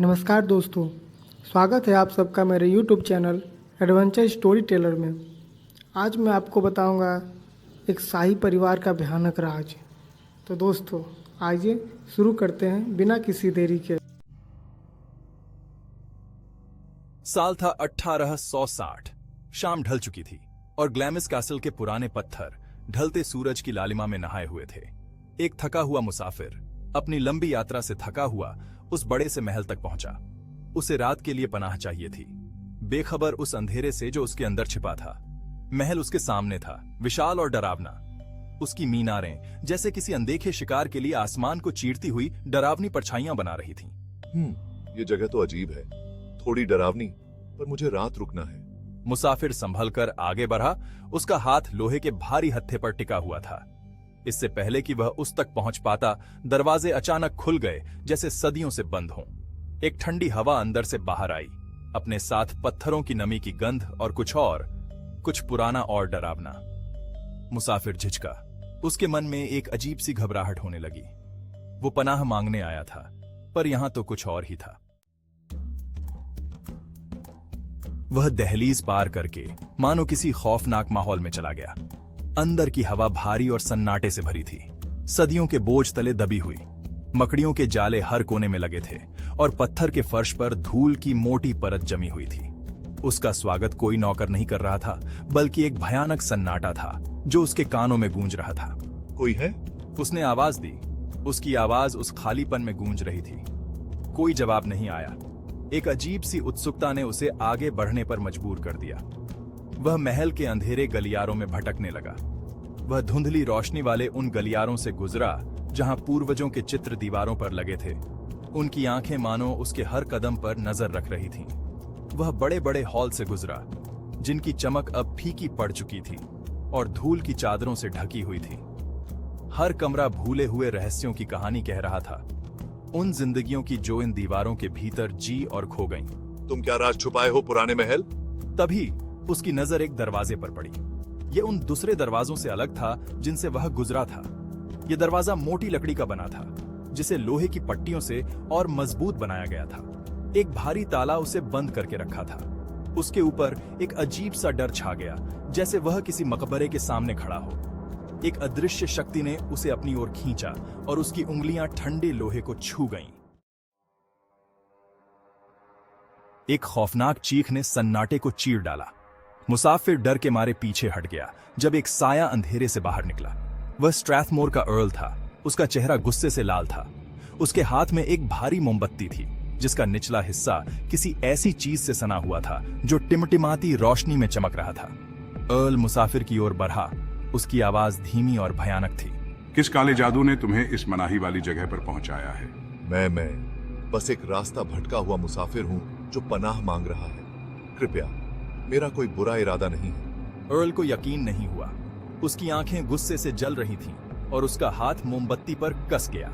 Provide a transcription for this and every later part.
नमस्कार दोस्तों, स्वागत है आप सबका मेरे YouTube channel adventure story teller में। आज मैं आपको बताऊंगा एक शाही परिवार का भयानक राज। तो दोस्तों आइए शुरू करते हैं बिना किसी देरी के। साल था 1860। शाम ढल चुकी थी और ग्लैमिस कैसल के पुराने पत्थर ढलते सूरज की लालिमा में नहाए हुए थे। एक थका हुआ मुसाफिर अपनी लंबी यात्रा से थका हुआ उस बड़े से महल तक पहुंचा। उसे रात के लिए पनाह चाहिए थी, बेखबर उस अंधेरे से जो उसके अंदर छिपा था। महल उसके सामने था, विशाल और डरावना। उसकी मीनारें जैसे किसी अनदेखे शिकार के लिए आसमान को चीरती हुई डरावनी परछाइयां बना रही थीं। ये जगह तो अजीब है, थोड़ी डरावनी, पर मुझे रात रुकना है। मुसाफिर संभलकर आगे बढ़ा। उसका हाथ लोहे के भारी हत्थे पर टिका हुआ था। इससे पहले कि वह उस तक पहुंच पाता, दरवाजे अचानक खुल गए जैसे सदियों से बंद हों। एक ठंडी हवा अंदर से बाहर आई, अपने साथ पत्थरों की नमी की गंध और कुछ पुराना और डरावना। मुसाफिर झिझका। उसके मन में एक अजीब सी घबराहट होने लगी। वो पनाह मांगने आया था, पर यहां तो कुछ और ही था। वह दहलीज पार करके मानो किसी खौफनाक माहौल में चला गया। अंदर की हवा भारी और सन्नाटे से भरी थी, सदियों के बोझ तले दबी हुई। मकड़ियों के जाले हर कोने में लगे थे और पत्थर के फर्श पर धूल की मोटी परत जमी हुई थी। उसका स्वागत कोई नौकर नहीं कर रहा था, बल्कि एक भयानक सन्नाटा था जो उसके कानों में गूंज रहा था। कोई है? उसने आवाज दी। उसकी आवाज उस खालीपन में गूंज रही थी। कोई जवाब नहीं आया। एक अजीब सी उत्सुकता ने उसे आगे बढ़ने पर मजबूर कर दिया। वह महल के अंधेरे गलियारों में भटकने लगा। वह धुंधली रोशनी वाले उन गलियारों से गुजरा जहां पूर्वजों के चित्र दीवारों पर लगे थे। उनकी आंखें मानो उसके हर कदम पर नजर रख रही थीं। वह बड़े बड़े हॉल से गुजरा जिनकी चमक अब फीकी पड़ चुकी थी और धूल की चादरों से ढकी हुई थी। हर कमरा भूले हुए रहस्यों की कहानी कह रहा था, उन जिंदगियों की जो इन दीवारों के भीतर जी और खो गईं। तुम क्या राज छुपाए हो पुराने महल? तभी उसकी नजर एक दरवाजे पर पड़ी। यह उन दूसरे दरवाजों से अलग था जिनसे वह गुजरा था। यह दरवाजा मोटी लकड़ी का बना था, जिसे लोहे की पट्टियों से और मजबूत बनाया गया था। एक भारी ताला उसे बंद करके रखा था। उसके ऊपर एक अजीब सा डर छा गया, जैसे वह किसी मकबरे के सामने खड़ा हो। एक अदृश्य शक्ति ने उसे अपनी ओर खींचा और उसकी उंगलियां ठंडे लोहे को छू गईं। एक खौफनाक चीख ने सन्नाटे को चीर डाला। मुसाफिर डर के मारे पीछे हट गया जब एक साया अंधेरे से बाहर निकला। वह स्ट्रैथमोर का अर्ल था। उसका चेहरा गुस्से से लाल था। उसके हाथ में एक भारी मोमबत्ती थी, जिसका निचला हिस्सा किसी ऐसी चीज से सना हुआ था जो टिमटिमाती रोशनी में चमक रहा था। अर्ल मुसाफिर की ओर बढ़ा। उसकी आवाज धीमी और भयानक थी। किस काले जादू ने तुम्हें इस मनाही वाली जगह पर पहुंचाया है? मैं बस एक रास्ता भटका हुआ मुसाफिर हूँ जो पनाह मांग रहा है। कृपया, मेरा कोई बुरा इरादा नहीं है। अर्ल को यकीन नहीं हुआ। उसकी आंखें गुस्से से जल रही थीं और उसका हाथ मोमबत्ती पर कस गया।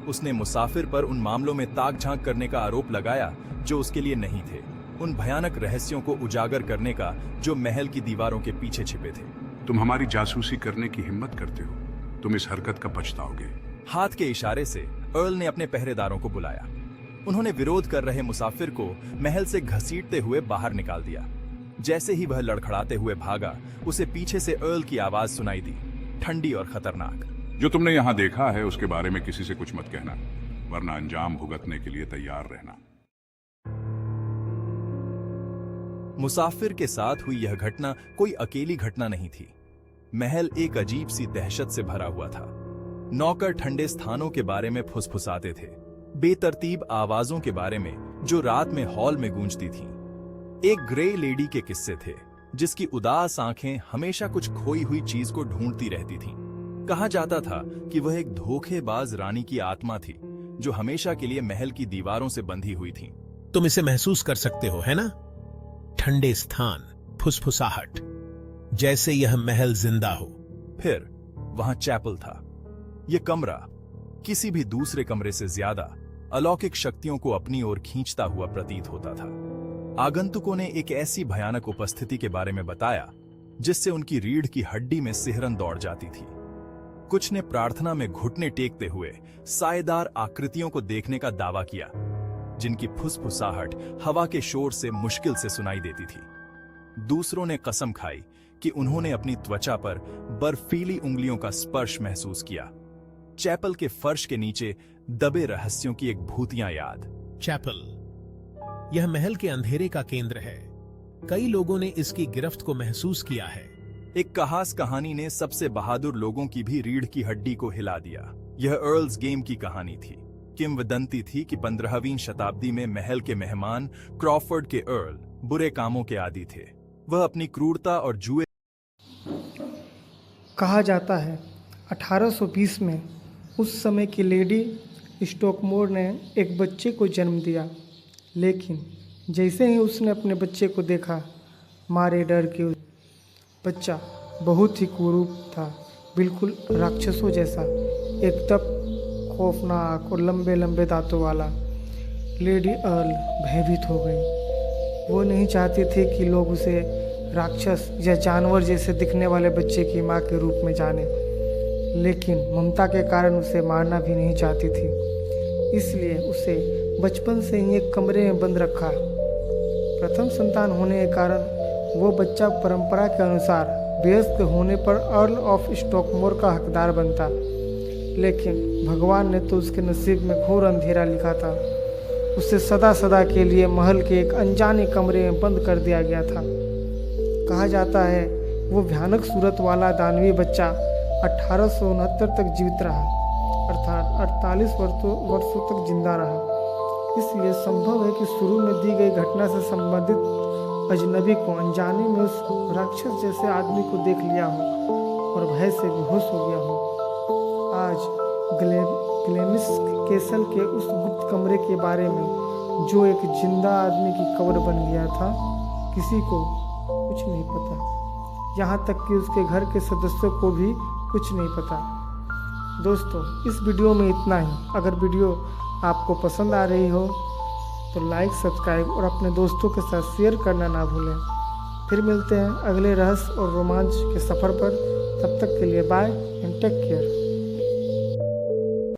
उसने मुसाफिर पर उन मामलों में ताक झांक करने का आरोप लगाया जो उसके लिए नहीं थे, उन भयानक रहस्यों को उजागर करने का जो महल की दीवारों के पीछे छिपे थे। तुम हमारी जासूसी करने की हिम्मत करते हो, तुम इस हरकत का पछताओगे। हाथ के इशारे से अर्ल ने अपने पहरेदारों को बुलाया। उन्होंने विरोध कर रहे मुसाफिर को महल से घसीटते हुए बाहर निकाल दिया। जैसे ही वह लड़खड़ाते हुए भागा, उसे पीछे से अर्ल की आवाज सुनाई दी, ठंडी और खतरनाक। जो तुमने यहाँ देखा है उसके बारे में किसी से कुछ मत कहना, वरना अंजाम भुगतने के लिए तैयार रहना। मुसाफिर के साथ हुई यह घटना कोई अकेली घटना नहीं थी। महल एक अजीब सी दहशत से भरा हुआ था। नौकर ठंडे स्थानों के बारे में फुसफुसाते थे, बेतरतीब आवाजों के बारे में जो रात में हॉल में गूंजती थीं। एक ग्रे लेडी के किस्से थे जिसकी उदास आंखें हमेशा कुछ खोई हुई चीज को ढूंढती रहती थीं। कहा जाता था कि वह एक धोखेबाज रानी की आत्मा थी जो हमेशा के लिए महल की दीवारों से बंधी हुई थी। तुम इसे महसूस कर सकते हो, है ना? ठंडे स्थान, फुसफुसाहट, जैसे यह महल जिंदा हो। फिर वहां चैपल था। यह कमरा किसी भी दूसरे कमरे से ज्यादा अलौकिक शक्तियों को अपनी ओर खींचता हुआ प्रतीत होता था। आगंतुकों ने एक ऐसी भयानक उपस्थिति के बारे में बताया जिससे उनकी रीढ़ की हड्डी में सिहरन दौड़ जाती थी। कुछ ने प्रार्थना में घुटने टेकते हुए साएदार आकृतियों को देखने का दावा किया। जिनकी फुसफुसाहट हवा के शोर से मुश्किल से सुनाई देती थी। दूसरों ने कसम खाई कि उन्होंने अपनी त्वचा पर बर्फीली उंगलियों का स्पर्श महसूस किया। चैपल के फर्श के नीचे दबे रहस्यों की एक भूतिया याद। चैपल, यह महल के अंधेरे का केंद्र है। कई लोगों ने इसकी गिरफ्त को महसूस किया है। एक कहास कहानी ने सबसे बहादुर लोगों की भी रीढ़ की हड्डी को हिला दिया। यह अर्ल्स गेम की कहानी थी। किंवदंती थी कि 15वीं शताब्दी में महल के मेहमान क्रॉफर्ड के अर्ल बुरे कामों के आदी थे। वह अपनी क्रूरता और जुए कहा जाता है 1820 में उस समय की लेडी स्टॉकमोर ने एक बच्चे को जन्म दिया, लेकिन जैसे ही उसने अपने बच्चे को देखा, मारे डर के बच्चा बहुत ही कुरूप था, बिल्कुल राक्षसों जैसा, एकदम खौफनाक और लंबे लंबे दांतों वाला। लेडी अर्ल भयभीत हो गई। वो नहीं चाहती थी कि लोग उसे राक्षस या जानवर जैसे दिखने वाले बच्चे की माँ के रूप में जाने, लेकिन ममता के कारण उसे मारना भी नहीं चाहती थी। इसलिए उसे बचपन से ही एक कमरे में बंद रखा। प्रथम संतान होने के कारण वो बच्चा परंपरा के अनुसार वयस्क होने पर अर्ल ऑफ स्टॉकमोर का हकदार बनता, लेकिन भगवान ने तो उसके नसीब में घोर अंधेरा लिखा था। उसे सदा सदा के लिए महल के एक अनजाने कमरे में बंद कर दिया गया था। कहा जाता है वो भयानक सूरत वाला दानवी बच्चा 1869 तक जीवित रहा, अर्थात 48 वर्षों तक जिंदा रहा। इसलिए संभव है कि शुरू में दी गई घटना से संबंधित अजनबी को अनजाने में उस राक्षस जैसे आदमी को देख लिया हो और भय से बेहोश हो गया हो। आज ग्लेमिस केसल के उस गुप्त कमरे के बारे में, जो एक जिंदा आदमी की कब्र बन गया था, किसी को कुछ नहीं पता। यहाँ तक कि उसके घर के सदस्यों को भी कुछ नहीं पता। दोस्तों, इस वीडियो में इतना ही। अगर वीडियो आपको पसंद आ रही हो तो लाइक, सब्सक्राइब और अपने दोस्तों के साथ शेयर करना ना भूलें। फिर मिलते हैं अगले रहस्य और रोमांच के सफ़र पर। तब तक के लिए बाय एंड टेक केयर।